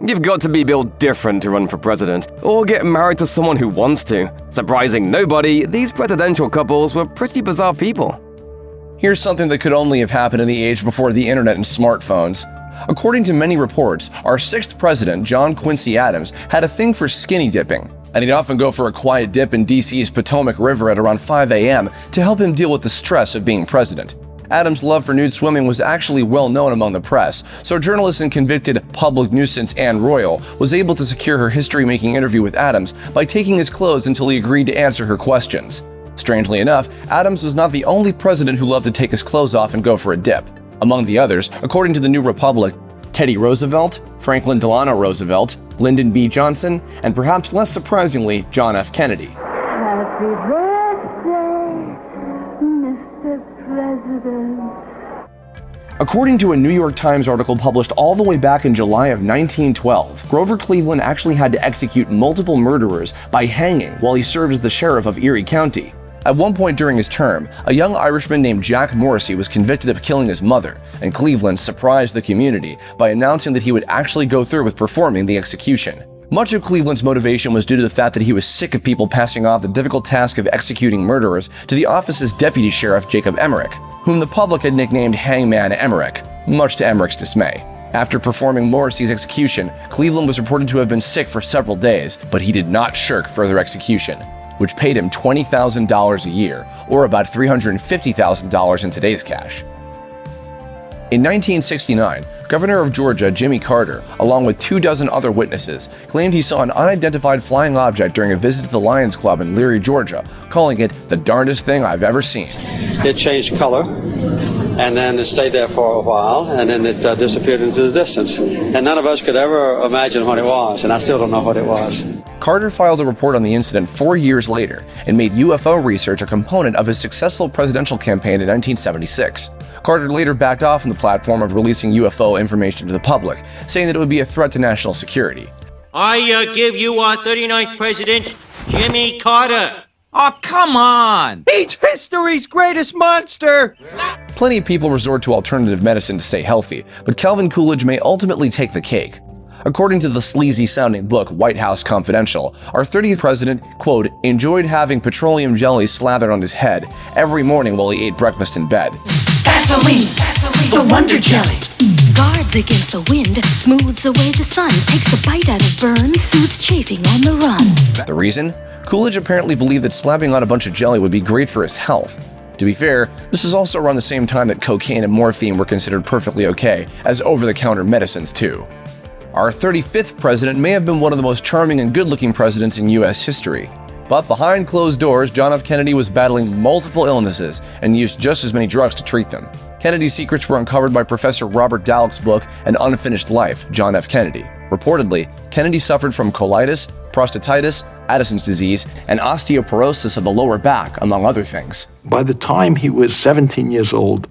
You've got to be built different to run for president, or get married to someone who wants to. Surprising nobody, these presidential couples were pretty bizarre people. Here's something that could only have happened in the age before the internet and smartphones. According to many reports, our sixth president, John Quincy Adams, had a thing for skinny dipping, and he'd often go for a quiet dip in DC's Potomac River at around 5 a.m. to help him deal with the stress of being president. Adams' love for nude swimming was actually well known among the press, so journalist and convicted public nuisance Anne Royal was able to secure her history-making interview with Adams by taking his clothes until he agreed to answer her questions. Strangely enough, Adams was not the only president who loved to take his clothes off and go for a dip. Among the others, according to the New Republic, Teddy Roosevelt, Franklin Delano Roosevelt, Lyndon B. Johnson, and perhaps less surprisingly, John F. Kennedy. Happy birthday, Mr. President. According to a New York Times article published all the way back in July of 1912, Grover Cleveland actually had to execute multiple murderers by hanging while he served as the sheriff of Erie County. At one point during his term, a young Irishman named Jack Morrissey was convicted of killing his mother, and Cleveland surprised the community by announcing that he would actually go through with performing the execution. Much of Cleveland's motivation was due to the fact that he was sick of people passing off the difficult task of executing murderers to the office's deputy sheriff Jacob Emmerich, whom the public had nicknamed Hangman Emmerich, much to Emmerich's dismay. After performing Morrissey's execution, Cleveland was reported to have been sick for several days, but he did not shirk further execution, which paid him $20,000 a year, or about $350,000 in today's cash. In 1969, Governor of Georgia Jimmy Carter, along with 24 other witnesses, claimed he saw an unidentified flying object during a visit to the Lions Club in Leary, Georgia, calling it the darndest thing I've ever seen. It changed color, and then it stayed there for a while, and then it disappeared into the distance. And none of us could ever imagine what it was, and I still don't know what it was. Carter filed a report on the incident 4 years later and made UFO research a component of his successful presidential campaign in 1976. Carter later backed off on the platform of releasing UFO information to the public, saying that it would be a threat to national security. I give you our 39th president, Jimmy Carter. Oh, come on! He's history's greatest monster! Plenty of people resort to alternative medicine to stay healthy, but Calvin Coolidge may ultimately take the cake. According to the sleazy-sounding book White House Confidential, our 30th president, quote, enjoyed having petroleum jelly slathered on his head every morning while he ate breakfast in bed. Vaseline, the Wonder Jelly. Guards against the wind, smooths away the sun, takes a bite out of burns, soothes chafing on the run. The reason? Coolidge apparently believed that slapping on a bunch of jelly would be great for his health. To be fair, this is also around the same time that cocaine and morphine were considered perfectly okay as over-the-counter medicines too. Our 35th president may have been one of the most charming and good-looking presidents in U.S. history. But behind closed doors, John F. Kennedy was battling multiple illnesses and used just as many drugs to treat them. Kennedy's secrets were uncovered by Professor Robert Dallek's book, An Unfinished Life, John F. Kennedy. Reportedly, Kennedy suffered from colitis, prostatitis, Addison's disease, and osteoporosis of the lower back, among other things. By the time he was 17 years old,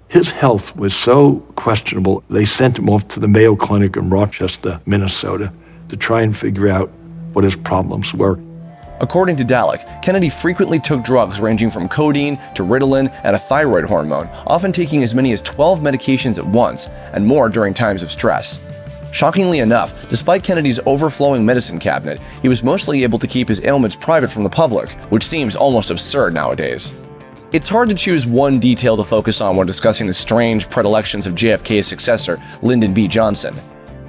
his health was so questionable, they sent him off to the Mayo Clinic in Rochester, Minnesota, to try and figure out what his problems were. According to Dallek, Kennedy frequently took drugs ranging from codeine to Ritalin and a thyroid hormone, often taking as many as 12 medications at once, and more during times of stress. Shockingly enough, despite Kennedy's overflowing medicine cabinet, he was mostly able to keep his ailments private from the public, which seems almost absurd nowadays. It's hard to choose one detail to focus on when discussing the strange predilections of JFK's successor, Lyndon B. Johnson.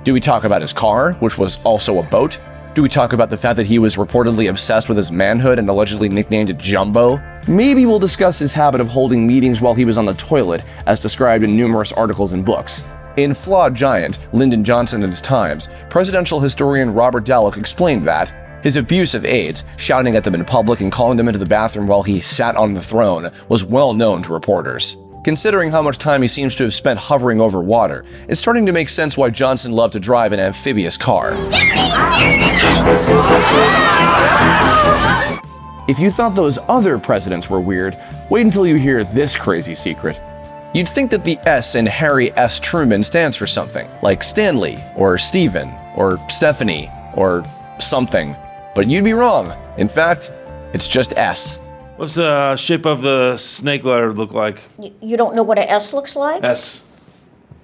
Do we talk about his car, which was also a boat? Do we talk about the fact that he was reportedly obsessed with his manhood and allegedly nicknamed it Jumbo? Maybe we'll discuss his habit of holding meetings while he was on the toilet, as described in numerous articles and books. In Flawed Giant, Lyndon Johnson and His Times, presidential historian Robert Dallek explained that his abuse of aides, shouting at them in public and calling them into the bathroom while he sat on the throne, was well known to reporters. Considering how much time he seems to have spent hovering over water, it's starting to make sense why Johnson loved to drive an amphibious car. If you thought those other presidents were weird, wait until you hear this crazy secret. You'd think that the S in Harry S. Truman stands for something, like Stanley, or Stephen, or Stephanie, or something. But you'd be wrong. In fact, it's just S. What's the shape of the snake letter look like? You don't know what an S looks like? S.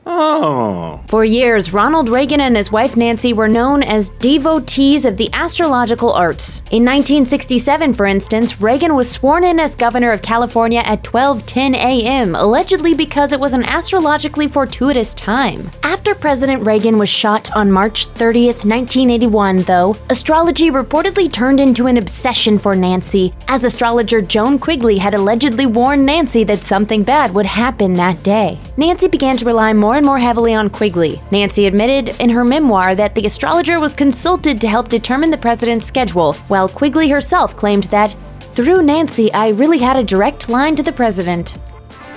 Oh. For years, Ronald Reagan and his wife Nancy were known as devotees of the astrological arts. In 1967, for instance, Reagan was sworn in as governor of California at 12:10 a.m., allegedly because it was an astrologically fortuitous time. After President Reagan was shot on March 30th, 1981, though, astrology reportedly turned into an obsession for Nancy, as astrologer Joan Quigley had allegedly warned Nancy that something bad would happen that day. Nancy began to rely more and more heavily on Quigley. Nancy admitted in her memoir that the astrologer was consulted to help determine the president's schedule, while Quigley herself claimed that, "Through Nancy, I really had a direct line to the president."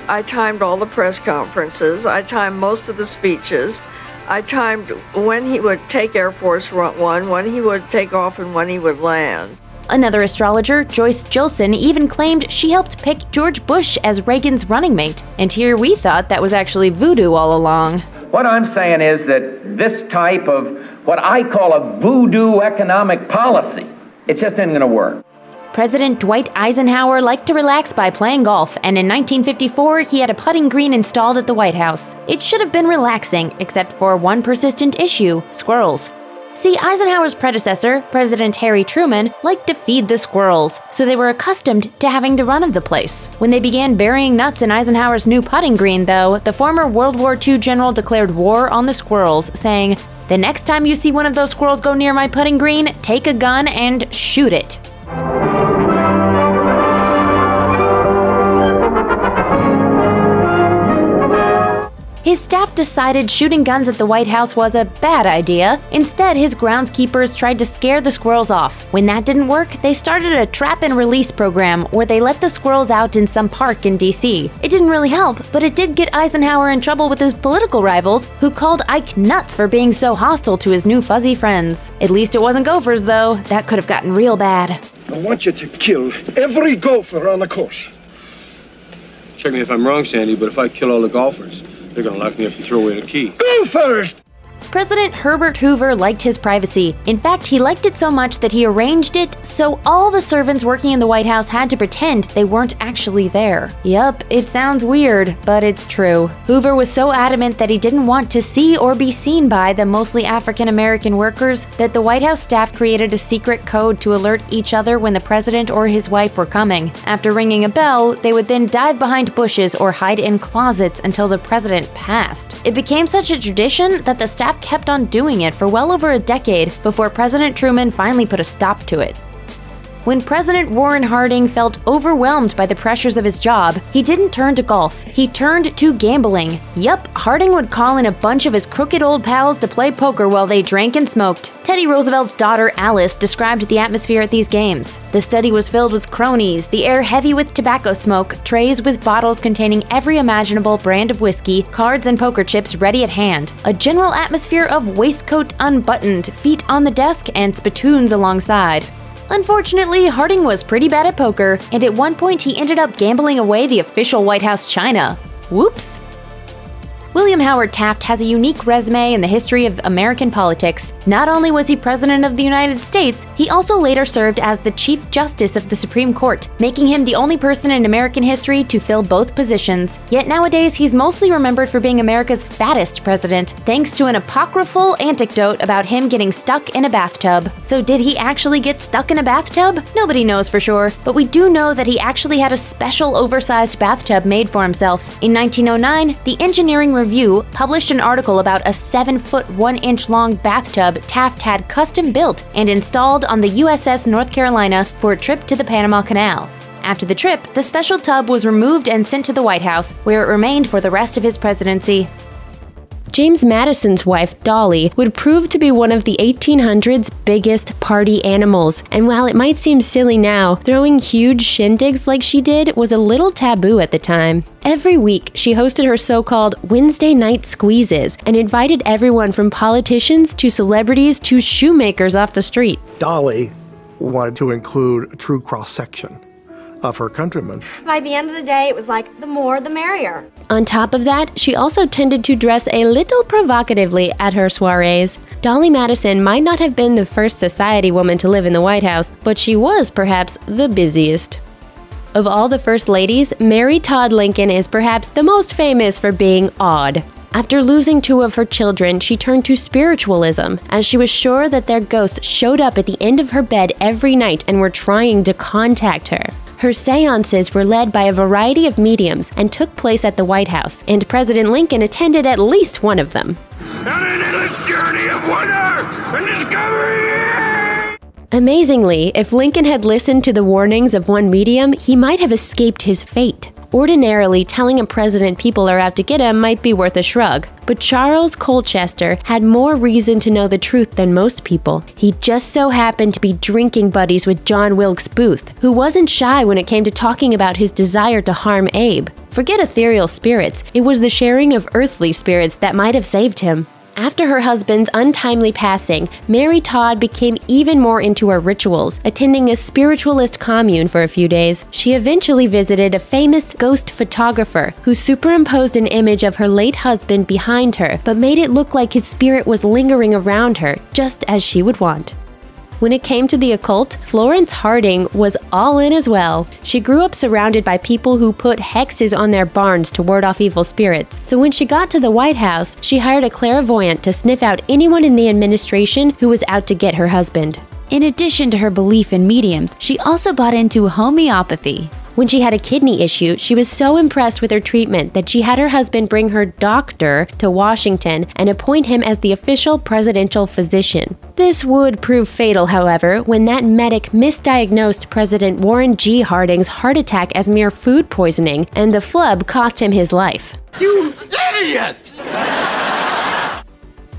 I timed all the press conferences. I timed most of the speeches. I timed when he would take Air Force One, when he would take off, and when he would land. Another astrologer, Joyce Jolson, even claimed she helped pick George Bush as Reagan's running mate. And here we thought that was actually voodoo all along. What I'm saying is that this type of what I call a voodoo economic policy, it just isn't going to work. President Dwight Eisenhower liked to relax by playing golf, and in 1954, he had a putting green installed at the White House. It should have been relaxing, except for one persistent issue: squirrels. See, Eisenhower's predecessor, President Harry Truman, liked to feed the squirrels, so they were accustomed to having the run of the place. When they began burying nuts in Eisenhower's new putting green, though, the former World War II general declared war on the squirrels, saying, "The next time you see one of those squirrels go near my putting green, take a gun and shoot it." His staff decided shooting guns at the White House was a bad idea. Instead, his groundskeepers tried to scare the squirrels off. When that didn't work, they started a trap and release program where they let the squirrels out in some park in D.C. It didn't really help, but it did get Eisenhower in trouble with his political rivals, who called Ike nuts for being so hostile to his new fuzzy friends. At least it wasn't gophers, though. That could have gotten real bad. I want you to kill every gopher on the course. Check me if I'm wrong, Sandy, but if I kill all the golfers, they're gonna lock me up and throw away the key. Go first! President Herbert Hoover liked his privacy. In fact, he liked it so much that he arranged it so all the servants working in the White House had to pretend they weren't actually there. Yup, it sounds weird, but it's true. Hoover was so adamant that he didn't want to see or be seen by the mostly African-American workers that the White House staff created a secret code to alert each other when the president or his wife were coming. After ringing a bell, they would then dive behind bushes or hide in closets until the president passed. It became such a tradition that the staff kept on doing it for well over a decade before President Truman finally put a stop to it. When President Warren Harding felt overwhelmed by the pressures of his job, he didn't turn to golf. He turned to gambling. Yup, Harding would call in a bunch of his crooked old pals to play poker while they drank and smoked. Teddy Roosevelt's daughter Alice described the atmosphere at these games. The study was filled with cronies, the air heavy with tobacco smoke, trays with bottles containing every imaginable brand of whiskey, cards and poker chips ready at hand. A general atmosphere of waistcoat unbuttoned, feet on the desk, and spittoons alongside. Unfortunately, Harding was pretty bad at poker, and at one point he ended up gambling away the official White House china. Whoops. William Howard Taft has a unique resume in the history of American politics. Not only was he President of the United States, he also later served as the Chief Justice of the Supreme Court, making him the only person in American history to fill both positions. Yet nowadays, he's mostly remembered for being America's fattest president, thanks to an apocryphal anecdote about him getting stuck in a bathtub. So did he actually get stuck in a bathtub? Nobody knows for sure, but we do know that he actually had a special oversized bathtub made for himself. In 1909, the Engineering Review published an article about a 7-foot 1-inch long bathtub Taft had custom built and installed on the USS North Carolina for a trip to the Panama Canal. After the trip, the special tub was removed and sent to the White House, where it remained for the rest of his presidency. James Madison's wife, Dolley, would prove to be one of the 1800s' biggest party animals, and while it might seem silly now, throwing huge shindigs like she did was a little taboo at the time. Every week, she hosted her so-called Wednesday night squeezes and invited everyone from politicians to celebrities to shoemakers off the street. Dolley wanted to include a true cross-section of her countrymen. By the end of the day, it was like, the more the merrier. On top of that, she also tended to dress a little provocatively at her soirees. Dolley Madison might not have been the first society woman to live in the White House, but she was perhaps the busiest. Of all the first ladies, Mary Todd Lincoln is perhaps the most famous for being odd. After losing 2 of her children, she turned to spiritualism, as she was sure that their ghosts showed up at the end of her bed every night and were trying to contact her. Her seances were led by a variety of mediums and took place at the White House, and President Lincoln attended at least one of them. An endless journey of wonder and discovery! Amazingly, if Lincoln had listened to the warnings of one medium, he might have escaped his fate. Ordinarily, telling a president people are out to get him might be worth a shrug, but Charles Colchester had more reason to know the truth than most people. He just so happened to be drinking buddies with John Wilkes Booth, who wasn't shy when it came to talking about his desire to harm Abe. Forget ethereal spirits, it was the sharing of earthly spirits that might have saved him. After her husband's untimely passing, Mary Todd became even more into her rituals, attending a spiritualist commune for a few days. She eventually visited a famous ghost photographer who superimposed an image of her late husband behind her, but made it look like his spirit was lingering around her, just as she would want. When it came to the occult, Florence Harding was all in as well. She grew up surrounded by people who put hexes on their barns to ward off evil spirits. So when she got to the White House, she hired a clairvoyant to sniff out anyone in the administration who was out to get her husband. In addition to her belief in mediums, she also bought into homeopathy. When she had a kidney issue, she was so impressed with her treatment that she had her husband bring her doctor to Washington and appoint him as the official presidential physician. This would prove fatal, however, when that medic misdiagnosed President Warren G. Harding's heart attack as mere food poisoning, and the flub cost him his life. You idiot!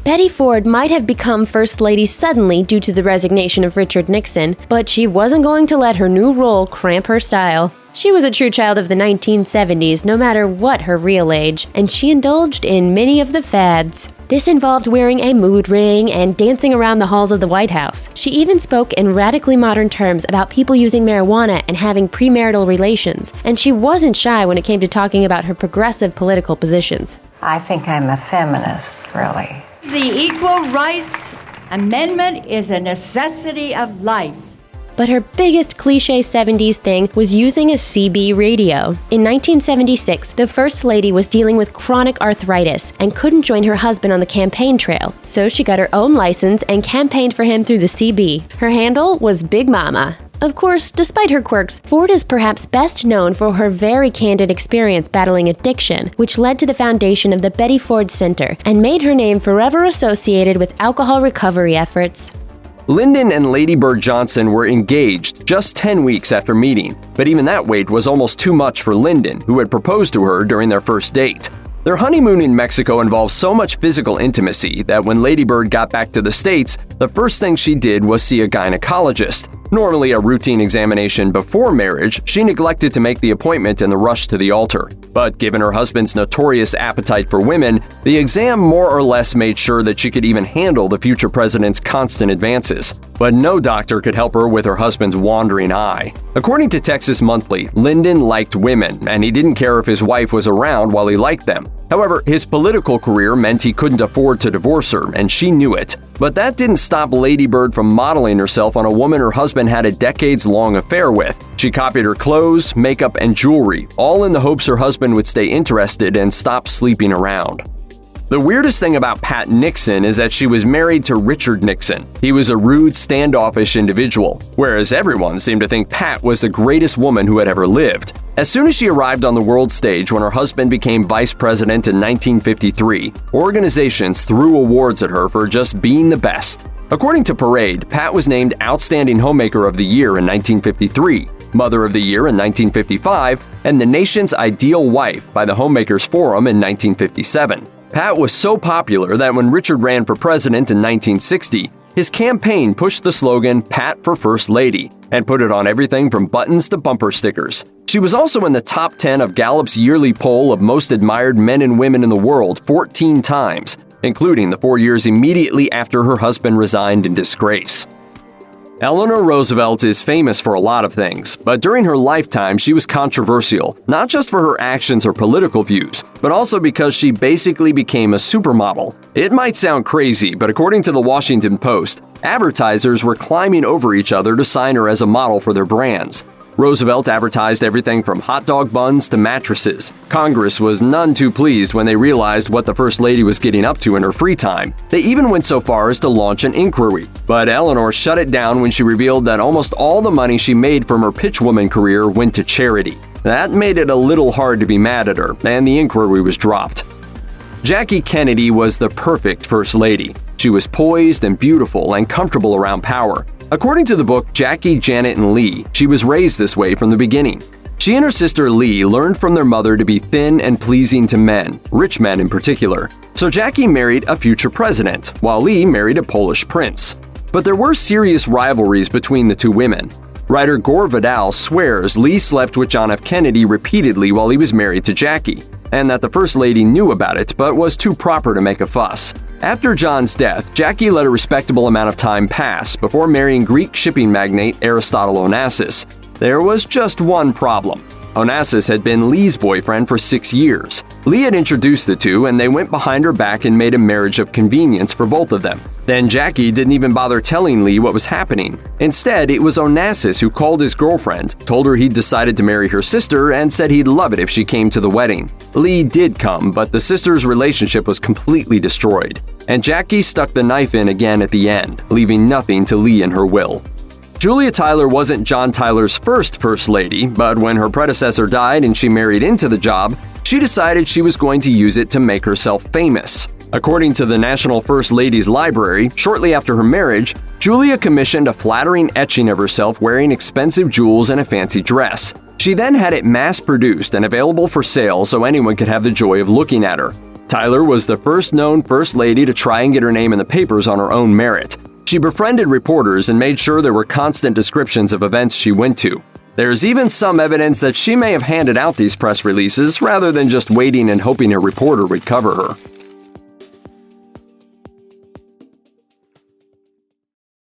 Betty Ford might have become First Lady suddenly due to the resignation of Richard Nixon, but she wasn't going to let her new role cramp her style. She was a true child of the 1970s, no matter what her real age, and she indulged in many of the fads. This involved wearing a mood ring and dancing around the halls of the White House. She even spoke in radically modern terms about people using marijuana and having premarital relations, and she wasn't shy when it came to talking about her progressive political positions. I think I'm a feminist, really. The Equal Rights Amendment is a necessity of life. But her biggest cliche 70s thing was using a CB radio. In 1976, the First Lady was dealing with chronic arthritis and couldn't join her husband on the campaign trail. So she got her own license and campaigned for him through the CB. Her handle was Big Mama. Of course, despite her quirks, Ford is perhaps best known for her very candid experience battling addiction, which led to the foundation of the Betty Ford Center and made her name forever associated with alcohol recovery efforts. Lyndon and Lady Bird Johnson were engaged just 10 weeks after meeting, but even that wait was almost too much for Lyndon, who had proposed to her during their first date. Their honeymoon in Mexico involved so much physical intimacy that when Lady Bird got back to the States, the first thing she did was see a gynecologist. Normally a routine examination before marriage, she neglected to make the appointment in the rush to the altar. But given her husband's notorious appetite for women, the exam more or less made sure that she could even handle the future president's constant advances. But no doctor could help her with her husband's wandering eye. According to Texas Monthly, Lyndon liked women, and he didn't care if his wife was around while he liked them. However, his political career meant he couldn't afford to divorce her, and she knew it. But that didn't stop Lady Bird from modeling herself on a woman her husband had a decades-long affair with. She copied her clothes, makeup, and jewelry, all in the hopes her husband would stay interested and stop sleeping around. The weirdest thing about Pat Nixon is that she was married to Richard Nixon. He was a rude, standoffish individual, whereas everyone seemed to think Pat was the greatest woman who had ever lived. As soon as she arrived on the world stage when her husband became vice president in 1953, organizations threw awards at her for just being the best. According to Parade, Pat was named Outstanding Homemaker of the Year in 1953, Mother of the Year in 1955, and the Nation's Ideal Wife by the Homemakers Forum in 1957. Pat was so popular that when Richard ran for president in 1960, his campaign pushed the slogan "Pat for First Lady" and put it on everything from buttons to bumper stickers. She was also in the top 10 of Gallup's yearly poll of most admired men and women in the world 14 times, including the 4 years immediately after her husband resigned in disgrace. Eleanor Roosevelt is famous for a lot of things, but during her lifetime she was controversial, not just for her actions or political views, but also because she basically became a supermodel. It might sound crazy, but according to the Washington Post, advertisers were climbing over each other to sign her as a model for their brands. Roosevelt advertised everything from hot dog buns to mattresses. Congress was none too pleased when they realized what the First Lady was getting up to in her free time. They even went so far as to launch an inquiry. But Eleanor shut it down when she revealed that almost all the money she made from her pitchwoman career went to charity. That made it a little hard to be mad at her, and the inquiry was dropped. Jackie Kennedy was the perfect First Lady. She was poised and beautiful and comfortable around power. According to the book Jackie, Janet, and Lee, she was raised this way from the beginning. She and her sister Lee learned from their mother to be thin and pleasing to men, rich men in particular. So Jackie married a future president, while Lee married a Polish prince. But there were serious rivalries between the two women. Writer Gore Vidal swears Lee slept with John F. Kennedy repeatedly while he was married to Jackie, and that the First Lady knew about it but was too proper to make a fuss. After John's death, Jackie let a respectable amount of time pass before marrying Greek shipping magnate Aristotle Onassis. There was just one problem. Onassis had been Lee's boyfriend for 6 years. Lee had introduced the two, and they went behind her back and made a marriage of convenience for both of them. Then Jackie didn't even bother telling Lee what was happening. Instead, it was Onassis who called his girlfriend, told her he'd decided to marry her sister, and said he'd love it if she came to the wedding. Lee did come, but the sisters' relationship was completely destroyed. And Jackie stuck the knife in again at the end, leaving nothing to Lee in her will. Julia Tyler wasn't John Tyler's First Lady, but when her predecessor died and she married into the job, she decided she was going to use it to make herself famous. According to the National First Ladies Library, shortly after her marriage, Julia commissioned a flattering etching of herself wearing expensive jewels and a fancy dress. She then had it mass-produced and available for sale so anyone could have the joy of looking at her. Tyler was the first known First Lady to try and get her name in the papers on her own merit. She befriended reporters and made sure there were constant descriptions of events she went to. There's even some evidence that she may have handed out these press releases rather than just waiting and hoping a reporter would cover her.